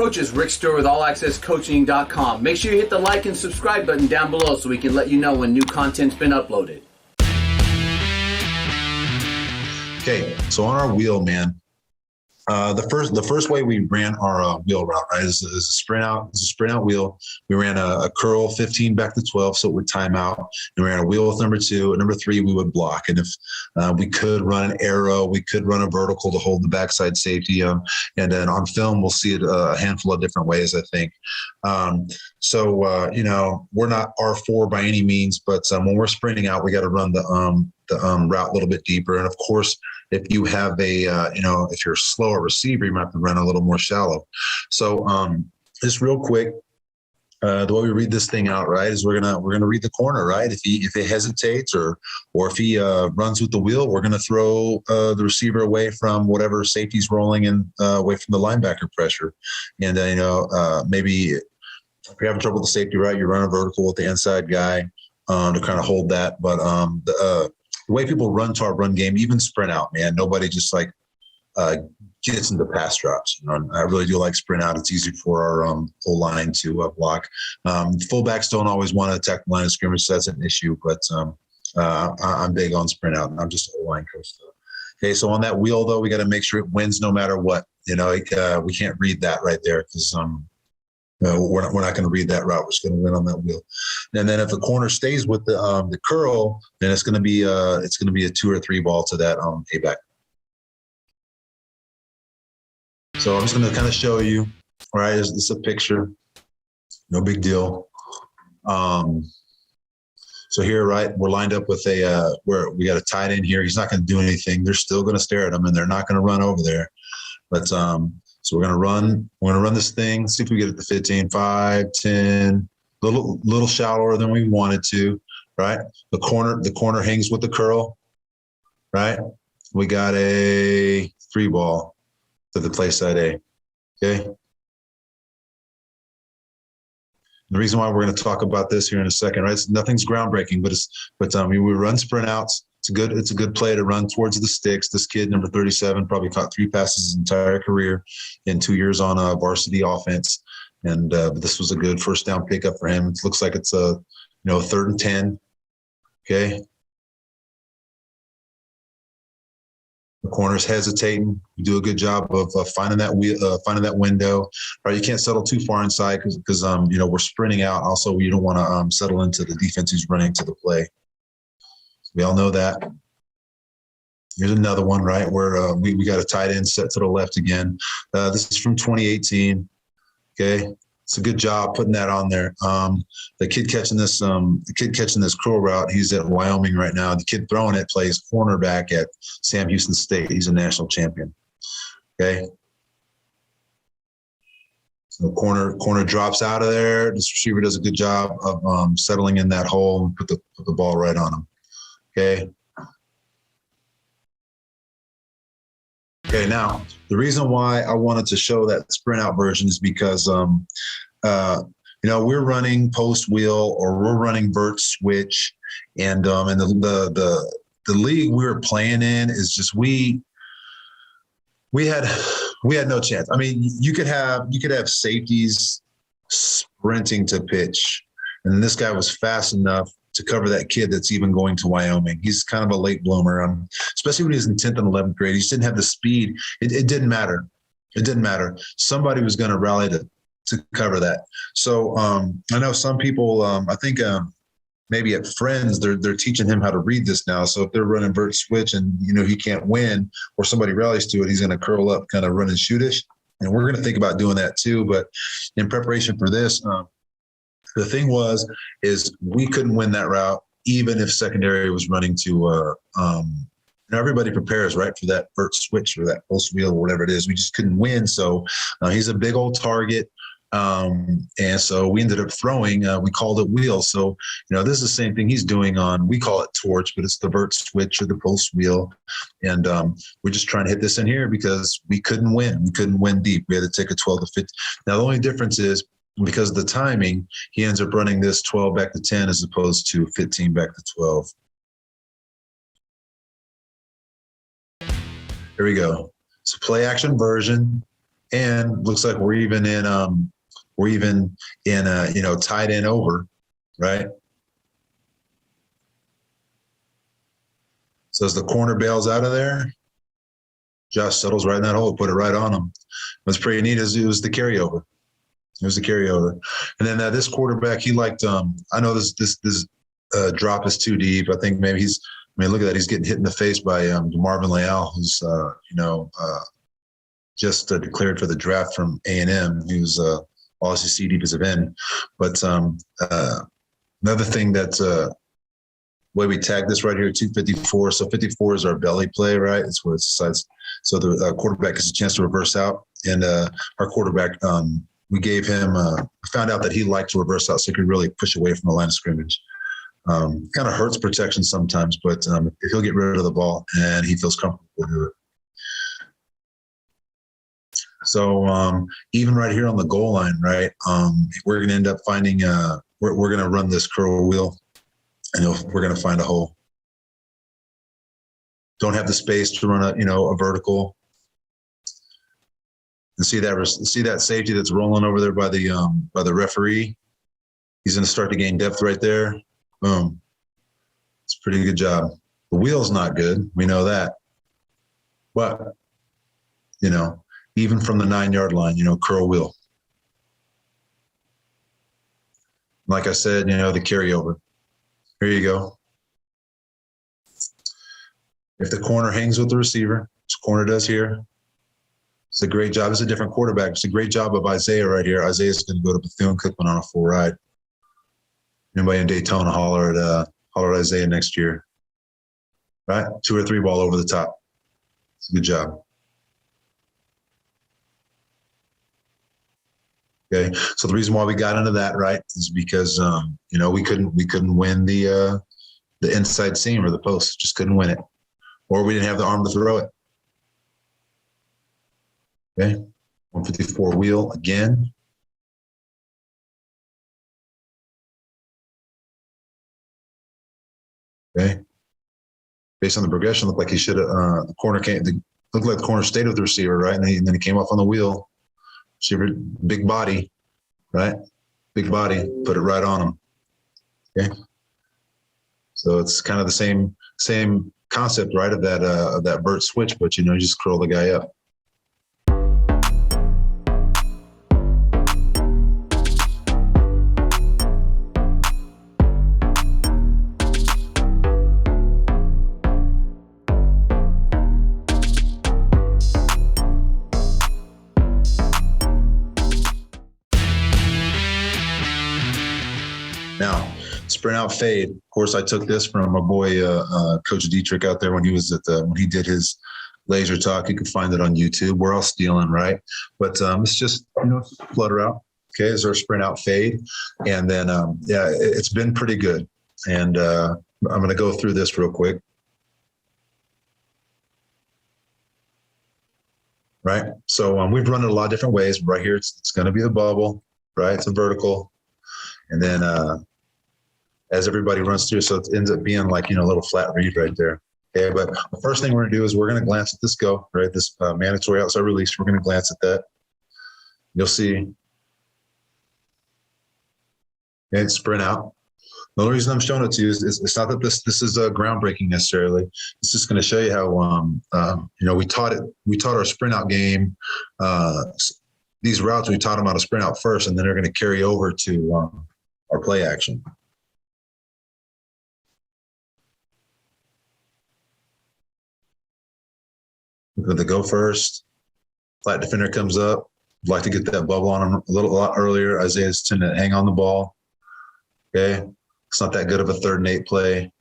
coach is Rick Stewart with AllAccessCoaching.com. Make sure you hit the like and subscribe button down below so we can let you know when new content's been uploaded. Okay, so on our wheel, man, the first way we ran our wheel route, right, is a sprint out. It's a sprint out wheel. We ran a curl 15 back to 12, so it would time out. And we ran a wheel with number 2. And number 3, we would block. And if we could run an arrow, we could run a vertical to hold the backside safety. And then on film, we'll see it a handful of different ways, I think. We're not R4 by any means, but when we're sprinting out, we got to run the route a little bit deeper. And of course, if you have if you're a slower receiver, you might have to run a little more shallow. So just real quick, the way we read this thing out, right, is we're gonna read the corner, right? If he hesitates or if he runs with the wheel, we're gonna throw the receiver away from whatever safety's rolling and away from the linebacker pressure. And maybe if you're having trouble with the safety, right, you run a vertical with the inside guy to kind of hold that. But the way people run to our run game, even sprint out, man, nobody just gets into pass drops. I really do like sprint out. It's easy for our whole line to block. Fullbacks don't always want to attack the line of scrimmage, so that's an issue. But I'm big on sprint out, and I'm just an O-line coach. Okay, so on that wheel, though, we got to make sure it wins no matter what. We can't read that right there because we're not going to read that route. We're just going to win on that wheel. And then if the corner stays with the curl, then it's going to be a 2 or 3 ball to that A-back. So I'm just going to kind of show you. All right, this is a picture. No big deal. So here, right, we're lined up with where we got a tight end here. He's not going to do anything. They're still going to stare at him, and they're not going to run over there. But so we're going to run this thing, see if we get it to 15, 5, 10, little shallower than we wanted to, right? The corner hangs with the curl, right? We got a 3 ball to the play side A, okay? The reason why we're going to talk about this here in a second, right? Nothing's groundbreaking, but we run sprint outs. It's a good play to run towards the sticks. This kid, number 37, probably caught 3 passes his entire career in 2 years on a varsity offense. And but this was a good first down pickup for him. It looks like it's a 3rd and 10. Okay. The corner's hesitating. You do a good job of finding that window. All right, you can't settle too far inside because we're sprinting out. Also, you don't want to settle into the defense who's running to the play. We all know that. Here's another one, right, where we got a tight end set to the left again. This is from 2018. Okay, it's a good job putting that on there. The kid catching this curl route, he's at Wyoming right now. The kid throwing it plays cornerback at Sam Houston State. He's a national champion. Okay. So the corner drops out of there. This receiver does a good job of settling in that hole and put the ball right on him. Okay. Okay. Now, the reason why I wanted to show that sprint out version is because, we're running post wheel or we're running vert switch, and the league we were playing in is just we had no chance. I mean, you could have safeties sprinting to pitch, and this guy was fast enough to cover that kid that's even going to Wyoming. He's kind of a late bloomer, especially when he was in 10th and 11th grade. He just didn't have the speed. It didn't matter. It didn't matter. Somebody was going to rally to cover that. So I know some people, I think maybe at Friends, they're teaching him how to read this now. So if they're running vert switch and, he can't win or somebody rallies to it, he's going to curl up, kind of run and shootish. And we're going to think about doing that too. But in preparation for this, the thing is we couldn't win that route, even if secondary was running to everybody prepares, right, for that vert switch or that post wheel or whatever it is. We just couldn't win. So he's a big old target. And so we ended up throwing, we called it wheel. So, this is the same thing he's doing we call it torch, but it's the vert switch or the post wheel. And we're just trying to hit this in here because we couldn't win. We couldn't win deep. We had to take a 12 to 15. Now, the only difference is because of the timing, he ends up running this 12 back to 10 as opposed to 15 back to 12. Here we go. It's a play action version. And looks like we're even in tight end over, right? So as the corner bails out of there, Josh settles right in that hole, put it right on him. What's pretty neat is it was the carryover. It was the carryover. And then this quarterback, he liked, I know this drop is too deep. I think maybe look at that. He's getting hit in the face by Marvin Leal, who's, just declared for the draft from A&M. He was all SEC defensive end. But another thing that way we tag this right here, 254. So 54 is our belly play, right? It's where it decides. So the quarterback gets a chance to reverse out. And our quarterback, we gave him, found out that he liked to reverse out so he could really push away from the line of scrimmage. Kind of hurts protection sometimes, but he'll get rid of the ball and he feels comfortable with it. So even right here on the goal line, right, we're going to end up finding we're going to run this curl wheel, and we're going to find a hole. Don't have the space to run a vertical. And see that safety that's rolling over there by the referee. He's going to start to gain depth right there. Boom. It's a pretty good job. The wheel's not good. We know that. But, even from the 9-yard line, curl wheel. Like I said, the carryover. Here you go. If the corner hangs with the receiver, which corner does here, it's a great job. It's a different quarterback. It's a great job of Isaiah right here. Isaiah's going to go to Bethune-Cookman on a full ride. Anybody in Daytona, holler at Isaiah next year. Right? 2 or 3 ball over the top. It's a good job. Okay, so the reason why we got into that, right, is because we couldn't win the inside seam or the post, just couldn't win it, or we didn't have the arm to throw it. Okay, 154 wheel again. Okay, based on the progression, looked like he should have. The corner looked like the corner stayed with the receiver, right, and then he came off on the wheel. Receiver, big body, right? Big body, put it right on him. Okay. So it's kind of the same concept, right? Of that vert switch, but you just curl the guy up. Now, sprint out fade. Of course, I took this from my boy, Coach Dietrich out there when he was when he did his laser talk. You can find it on YouTube. We're all stealing, right? But it's just, flutter out. Okay, is our sprint out fade. And then, it's been pretty good. And I'm going to go through this real quick. Right? So we've run it a lot of different ways. Right here, it's going to be the bubble, right? It's a vertical. And then as everybody runs through, so it ends up being like, a little flat read right there. Okay, but the first thing we're going to do is we're going to glance at this go, right? This mandatory outside release. We're going to glance at that. You'll see. And sprint out. The only reason I'm showing it to you is it's not that this is groundbreaking necessarily. It's just going to show you how we taught our sprint out game. These routes we taught them how to sprint out first, and then they're going to carry over to our play action. Look at the go first. Flat defender comes up. I'd like to get that bubble on him a lot earlier. Isaiah's tending to hang on the ball. Okay. It's not that good of a 3rd and 8 play.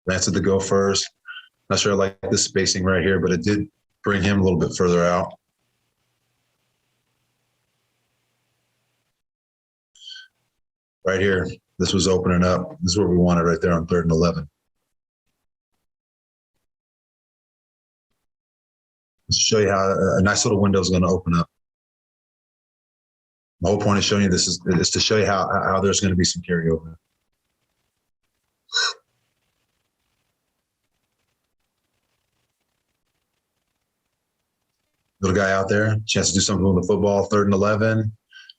Rancid to go first. Not sure I like this spacing right here, but it did bring him a little bit further out. Right here, this was opening up. This is where we wanted right there on 3rd and 11. Let's show you how a nice little window is going to open up. The whole point of showing you this is to show you how there's going to be some carryover. little guy out there, chance to do something with the football, 3rd and 11,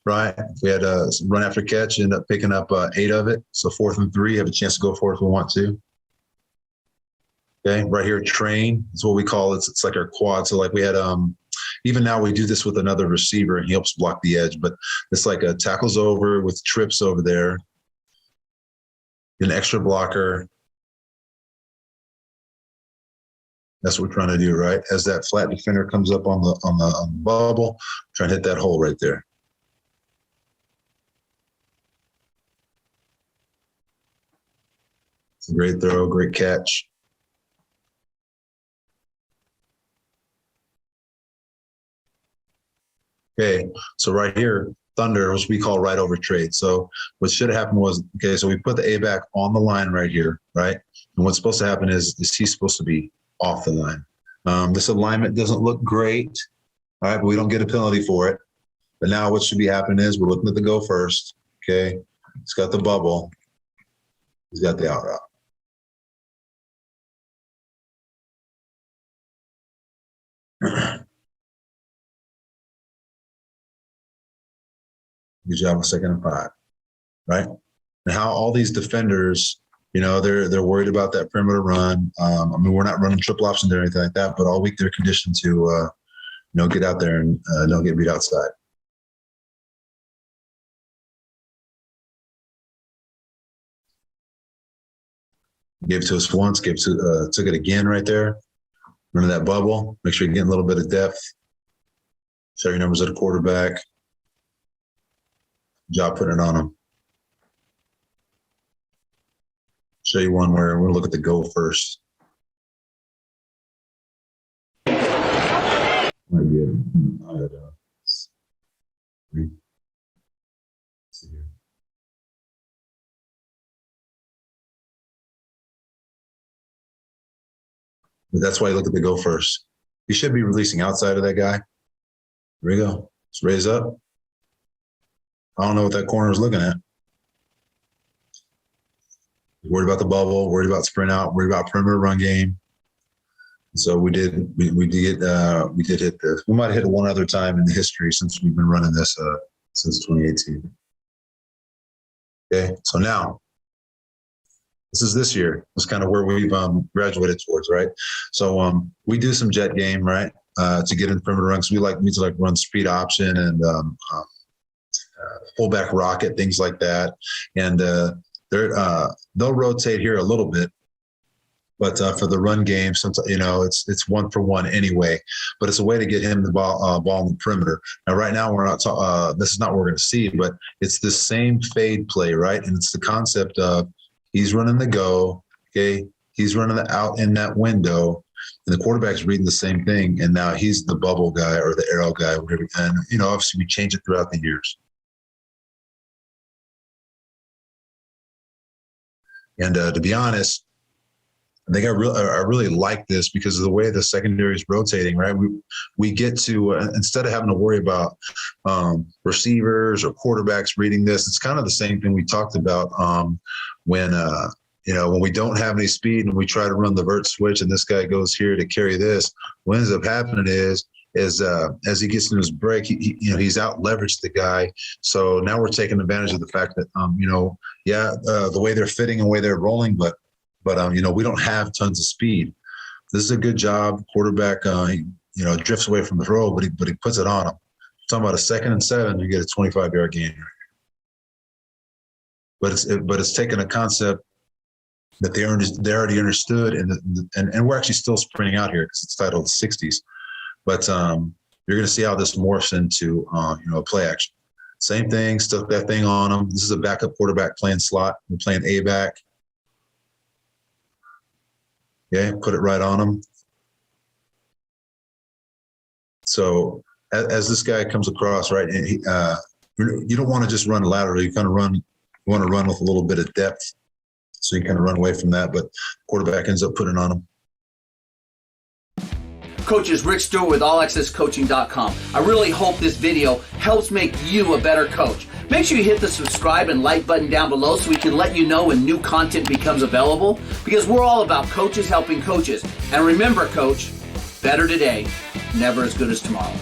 right? If we had a run after catch, end up picking up 8 of it. So 4th and 3, have a chance to go for it if we want to. Okay, right here, train. It's what we call it. It's like our quad. So like we had, even now we do this with another receiver and he helps block the edge, but it's like a tackles over with trips over there, an extra blocker. That's what we're trying to do, right? As that flat defender comes up on the bubble, try and hit that hole right there. It's a great throw, great catch. Okay, so right here, Thunder, which we call right over trade. So what should have happened was, okay, so we put the A back on the line right here, right? And what's supposed to happen is he's supposed to be off the line. This alignment doesn't look great, all right, but we don't get a penalty for it. But now what should be happening is we're looking at the go first, okay? He's got the bubble. He's got the out route. Good job with 2nd and 5, right? And how all these defenders, you know, they're worried about that perimeter run. I mean, we're not running triple options or anything like that, but all week they're conditioned to, you know, get out there and don't get beat outside. Gave it to us once, took it again right there. Running that bubble. Make sure you're getting a little bit of depth. Show your numbers at a quarterback. Job putting it on them. Show you one where we're going to look at the go first. Might be but that's why you look at the go first. You should be releasing outside of that guy. Here we go. Let's raise up. I don't know what that corner is looking at. Worried about the bubble, worried about sprint out, worried about perimeter run game. So we did hit this. We might have hit it one other time in the history since we've been running this since 2018. Okay, so now this year. It's kind of where we've graduated towards, right? So we do some jet game, right, to get in perimeter runs. We like to run speed option and fullback rocket, things like that, and they'll rotate here a little bit. But for the run game, sometimes, you know, it's 1-for-1 anyway. But it's a way to get him the ball in the perimeter. Now, right now, we're not. This is not what we're going to see, but it's the same fade play, right? And it's the concept of he's running the go, okay? He's running the out in that window, and the quarterback's reading the same thing. And now he's the bubble guy or the arrow guy, whatever. And you know, obviously, we change it throughout the years. And to be honest, I think I really like this because of the way the secondary is rotating, right? We get to, instead of having to worry about receivers or quarterbacks reading this, it's kind of the same thing we talked about when we don't have any speed and we try to run the vert switch and this guy goes here to carry this. What ends up happening is as he gets in his break, he's out leveraged the guy. So now we're taking advantage of the fact that, the way they're fitting and the way they're rolling, but we don't have tons of speed. This is a good job. Quarterback, drifts away from the throw, but he puts it on him. Talking about a 2nd and 7, you get a 25-yard gain. But it's taking a concept that they already understood, and we're actually still sprinting out here because it's titled 60s. But you're going to see how this morphs into a play action. Same thing, stuck that thing on him. This is a backup quarterback playing slot. We're playing A back. Okay, put it right on him. So as this guy comes across, right, you don't want to just run laterally. You want to run with a little bit of depth, so you kind of run away from that. But quarterback ends up putting it on him. Coaches, Rick Stewart with allaccesscoaching.com. I really hope this video helps make you a better coach. Make sure you hit the subscribe and like button down below so we can let you know when new content becomes available, because we're all about coaches helping coaches. And remember, coach, better today never as good as tomorrow.